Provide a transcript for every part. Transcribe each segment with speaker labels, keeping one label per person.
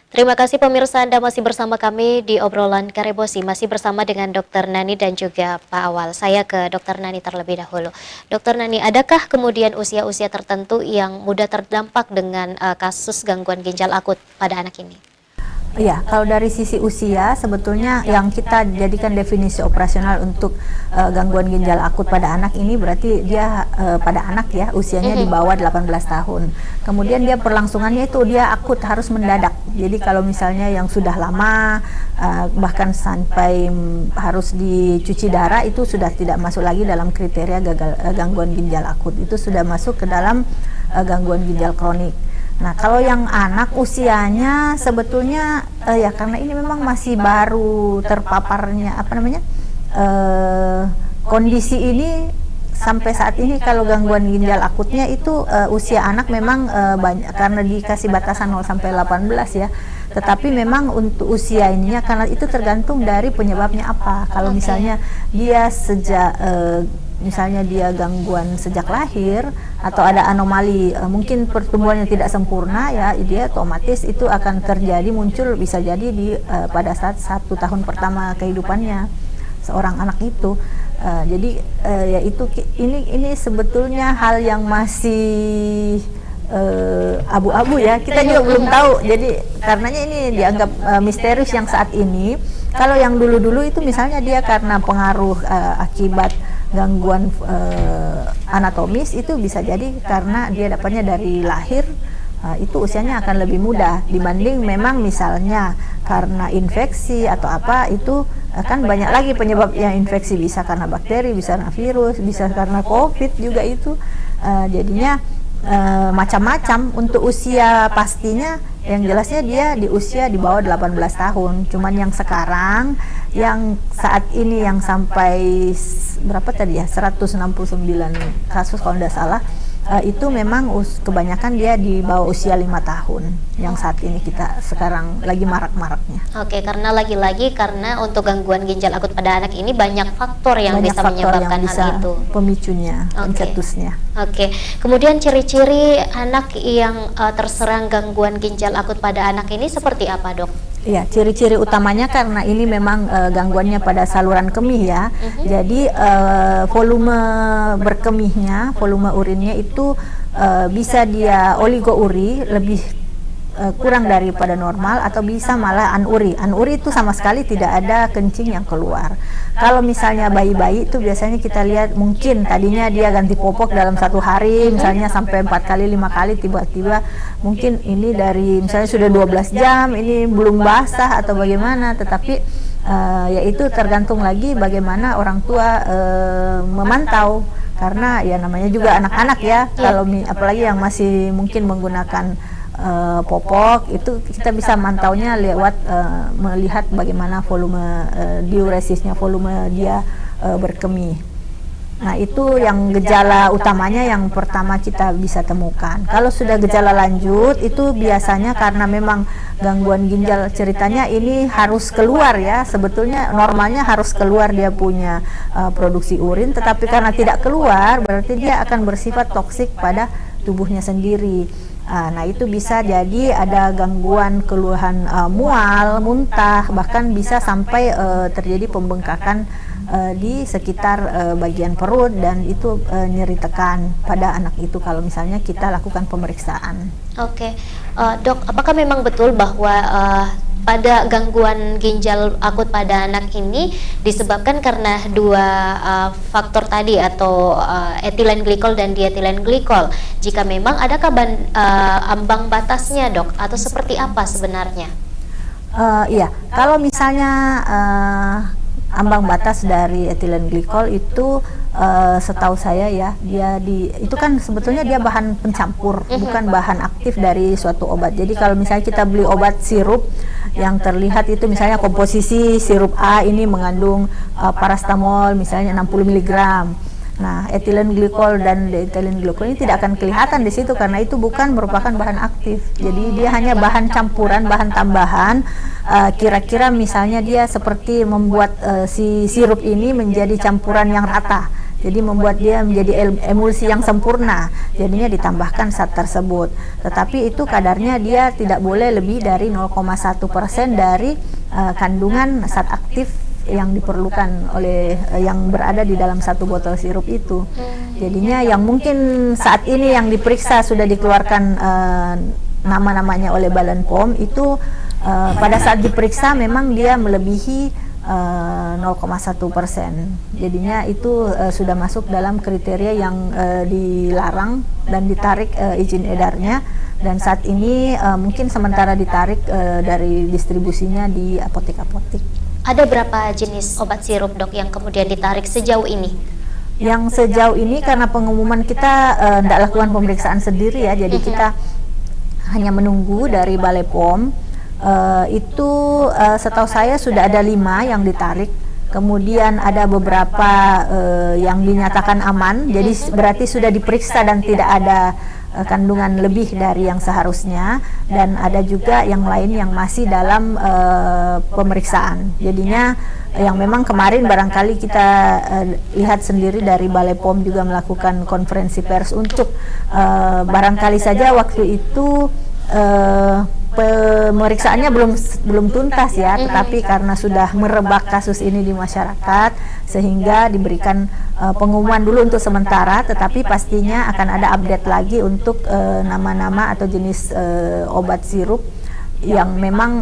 Speaker 1: Terima kasih pemirsa, Anda masih bersama kami di obrolan Karebosi, masih bersama dengan Dokter Nani dan juga Pak Awal. Saya ke Dokter Nani terlebih dahulu. Dokter Nani, adakah kemudian usia-usia tertentu yang mudah terdampak dengan kasus gangguan ginjal akut pada anak ini?
Speaker 2: Iya, kalau dari sisi usia sebetulnya yang kita jadikan definisi operasional untuk gangguan ginjal akut pada anak ini berarti dia pada anak ya usianya di bawah 18 tahun. Kemudian dia perlangsungannya itu dia akut harus mendadak. Jadi kalau misalnya yang sudah lama bahkan sampai harus dicuci darah itu sudah tidak masuk lagi dalam kriteria gangguan ginjal akut. Itu sudah masuk ke dalam gangguan ginjal kronik. Nah, kalau yang anak usianya sebetulnya ya karena ini memang masih baru terpaparnya kondisi ini sampai saat ini kalau gangguan ginjal akutnya itu usia anak memang banyak karena dikasih batasan 0 sampai 18 ya. Tetapi memang untuk usia ininya karena itu tergantung dari penyebabnya apa. Kalau misalnya dia sejak misalnya dia gangguan sejak lahir atau ada anomali mungkin pertumbuhannya tidak sempurna ya, dia otomatis itu akan terjadi muncul bisa jadi di pada saat 1 tahun pertama kehidupannya seorang anak itu. Jadi ya itu ini sebetulnya hal yang masih abu-abu ya, kita juga belum tahu. Jadi karenanya ini dianggap misterius yang saat ini. Kalau yang dulu-dulu itu misalnya dia karena pengaruh akibat gangguan anatomis itu bisa jadi karena dia dapatnya dari lahir, itu usianya akan lebih muda dibanding memang misalnya karena infeksi atau apa itu kan banyak lagi penyebab yang infeksi, bisa karena bakteri, bisa karena virus, bisa karena COVID juga itu jadinya macam-macam. Untuk usia pastinya yang jelasnya dia di usia di bawah 18 tahun. Cuman yang sekarang yang saat ini yang sampai berapa tadi ya 169 kasus kalau tidak salah itu memang kebanyakan dia di bawah usia 5 tahun yang saat ini kita sekarang lagi marak-maraknya.
Speaker 1: Oke, karena lagi-lagi karena untuk gangguan ginjal akut pada anak ini banyak faktor yang bisa menyebabkan hal itu.
Speaker 2: Pemicunya, pencetusnya.
Speaker 1: Oke, kemudian ciri-ciri anak yang terserang gangguan ginjal akut pada anak ini seperti apa, Dok?
Speaker 2: Ya, ciri-ciri utamanya karena ini memang gangguannya pada saluran kemih ya. Jadi volume berkemihnya, volume urinnya itu bisa dia oligouri, lebih kurang daripada normal atau bisa malah anuri. Anuri itu sama sekali tidak ada kencing yang keluar. Kalau misalnya bayi-bayi itu biasanya kita lihat mungkin tadinya dia ganti popok dalam 1 hari misalnya sampai 4 kali 5 kali, tiba-tiba mungkin ini dari misalnya sudah 12 jam ini belum basah atau bagaimana. Tetapi ya itu tergantung lagi bagaimana orang tua memantau, karena ya namanya juga anak-anak ya. Kalau apalagi yang masih mungkin menggunakan popok itu kita bisa mantaunya lewat melihat bagaimana volume diuresisnya, volume dia berkemih. Nah, itu yang gejala utamanya yang pertama kita bisa temukan. Kalau sudah gejala lanjut itu biasanya karena memang gangguan ginjal, ceritanya ini harus keluar ya, sebetulnya normalnya harus keluar dia punya produksi urin, tetapi karena tidak keluar berarti dia akan bersifat toksik pada tubuhnya sendiri. Nah, itu bisa jadi ada gangguan keluhan mual, muntah, bahkan bisa sampai terjadi pembengkakan di sekitar bagian perut dan itu nyeri tekan pada anak itu kalau misalnya kita lakukan pemeriksaan.
Speaker 1: Oke, Dok, apakah memang betul bahwa pada gangguan ginjal akut pada anak ini disebabkan karena 2 faktor tadi atau etilen glikol dan dietilen glikol? Jika memang adakah ambang batasnya, Dok, atau seperti apa sebenarnya?
Speaker 2: Iya, kalau misalnya ambang batas dari etilen glikol itu setahu saya ya, itu kan sebetulnya dia bahan pencampur, bukan bahan aktif dari suatu obat. Jadi kalau misalnya kita beli obat sirup yang terlihat itu misalnya komposisi sirup A ini mengandung parastamol misalnya 60 mg. Nah, etilen glikol dan dietilen glikol ini tidak akan kelihatan di situ karena itu bukan merupakan bahan aktif. Jadi dia hanya bahan campuran, bahan tambahan. Kira-kira misalnya dia seperti membuat si sirup ini menjadi campuran yang rata. jadi membuat dia menjadi emulsi yang sempurna, jadinya ditambahkan zat tersebut. Tetapi itu kadarnya dia tidak boleh lebih dari 0,1% dari kandungan zat aktif yang diperlukan oleh yang berada di dalam satu botol sirup itu. Jadinya yang mungkin saat ini yang diperiksa sudah dikeluarkan nama-namanya oleh Badan POM itu pada saat diperiksa memang dia melebihi 0,1%. Jadinya itu sudah masuk dalam kriteria yang dilarang dan ditarik izin edarnya, dan saat ini mungkin sementara ditarik dari distribusinya di apotek-apotek.
Speaker 1: Ada berapa jenis obat sirup, Dok, yang kemudian ditarik sejauh ini?
Speaker 2: Yang sejauh ini karena pengumuman kita tidak lakukan pemeriksaan sendiri ya, jadi kita hanya menunggu dari Balai POM. Itu setahu saya sudah ada 5 yang ditarik, kemudian ada beberapa yang dinyatakan aman, jadi berarti sudah diperiksa dan tidak ada kandungan lebih dari yang seharusnya, dan ada juga yang lain yang masih dalam pemeriksaan. Jadinya yang memang kemarin barangkali kita lihat sendiri dari Balai POM juga melakukan konferensi pers untuk barangkali saja waktu itu pemeriksaannya belum tuntas ya, tetapi karena sudah merebak kasus ini di masyarakat sehingga diberikan pengumuman dulu untuk sementara, tetapi pastinya akan ada update lagi untuk nama-nama atau jenis obat sirup yang memang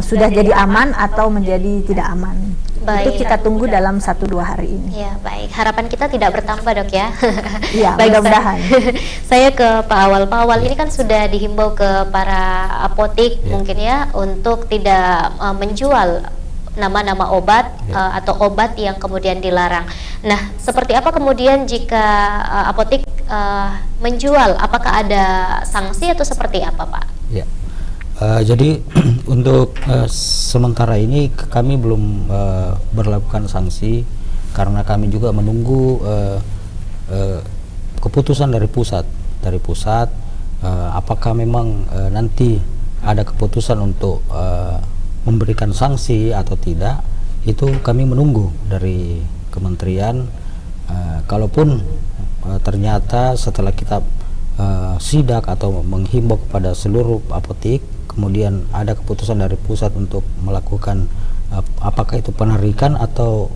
Speaker 2: sudah jadi aman atau menjadi tidak aman.
Speaker 1: Baik.
Speaker 2: Itu kita tunggu dalam 1-2 hari ini.
Speaker 1: Ya, baik. Harapan kita tidak bertambah, Dok, ya.
Speaker 2: Iya,
Speaker 1: baik,
Speaker 2: mudah-mudahan.
Speaker 1: Saya ke Pak Awal. Pak Awal, ini kan sudah dihimbau ke para apotek mungkin ya untuk tidak menjual nama-nama obat atau obat yang kemudian dilarang. Nah, seperti apa kemudian jika apotek menjual? Apakah ada sanksi atau seperti apa, Pak?
Speaker 3: Ya. Jadi untuk sementara ini kami belum berlakukan sanksi karena kami juga menunggu keputusan dari pusat. Apakah memang nanti ada keputusan untuk memberikan sanksi atau tidak, itu kami menunggu dari kementerian. Kalaupun ternyata setelah kita sidak atau menghimbau kepada seluruh apotek, kemudian ada keputusan dari pusat untuk melakukan apakah itu penarikan atau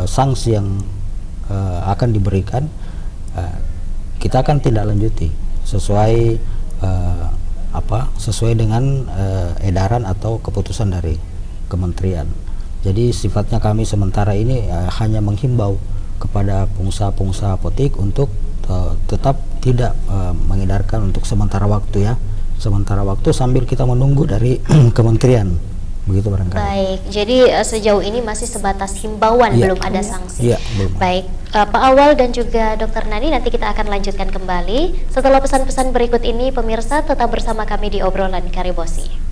Speaker 3: sanksi yang akan diberikan, kita akan tindak lanjuti sesuai sesuai dengan edaran atau keputusan dari kementerian. Jadi sifatnya kami sementara ini hanya menghimbau kepada pengusaha-pengusaha apotek untuk tetap tidak mengedarkan untuk sementara waktu ya, sementara waktu sambil kita menunggu dari kementerian, begitu barangkali.
Speaker 1: Baik, jadi sejauh ini masih sebatas himbauan, belum ada sanksi.
Speaker 3: Iya, belum.
Speaker 1: Baik, Pak Awal dan juga Dr. Nani, nanti kita akan lanjutkan kembali setelah pesan-pesan berikut ini. Pemirsa tetap bersama kami di obrolan Karibosi.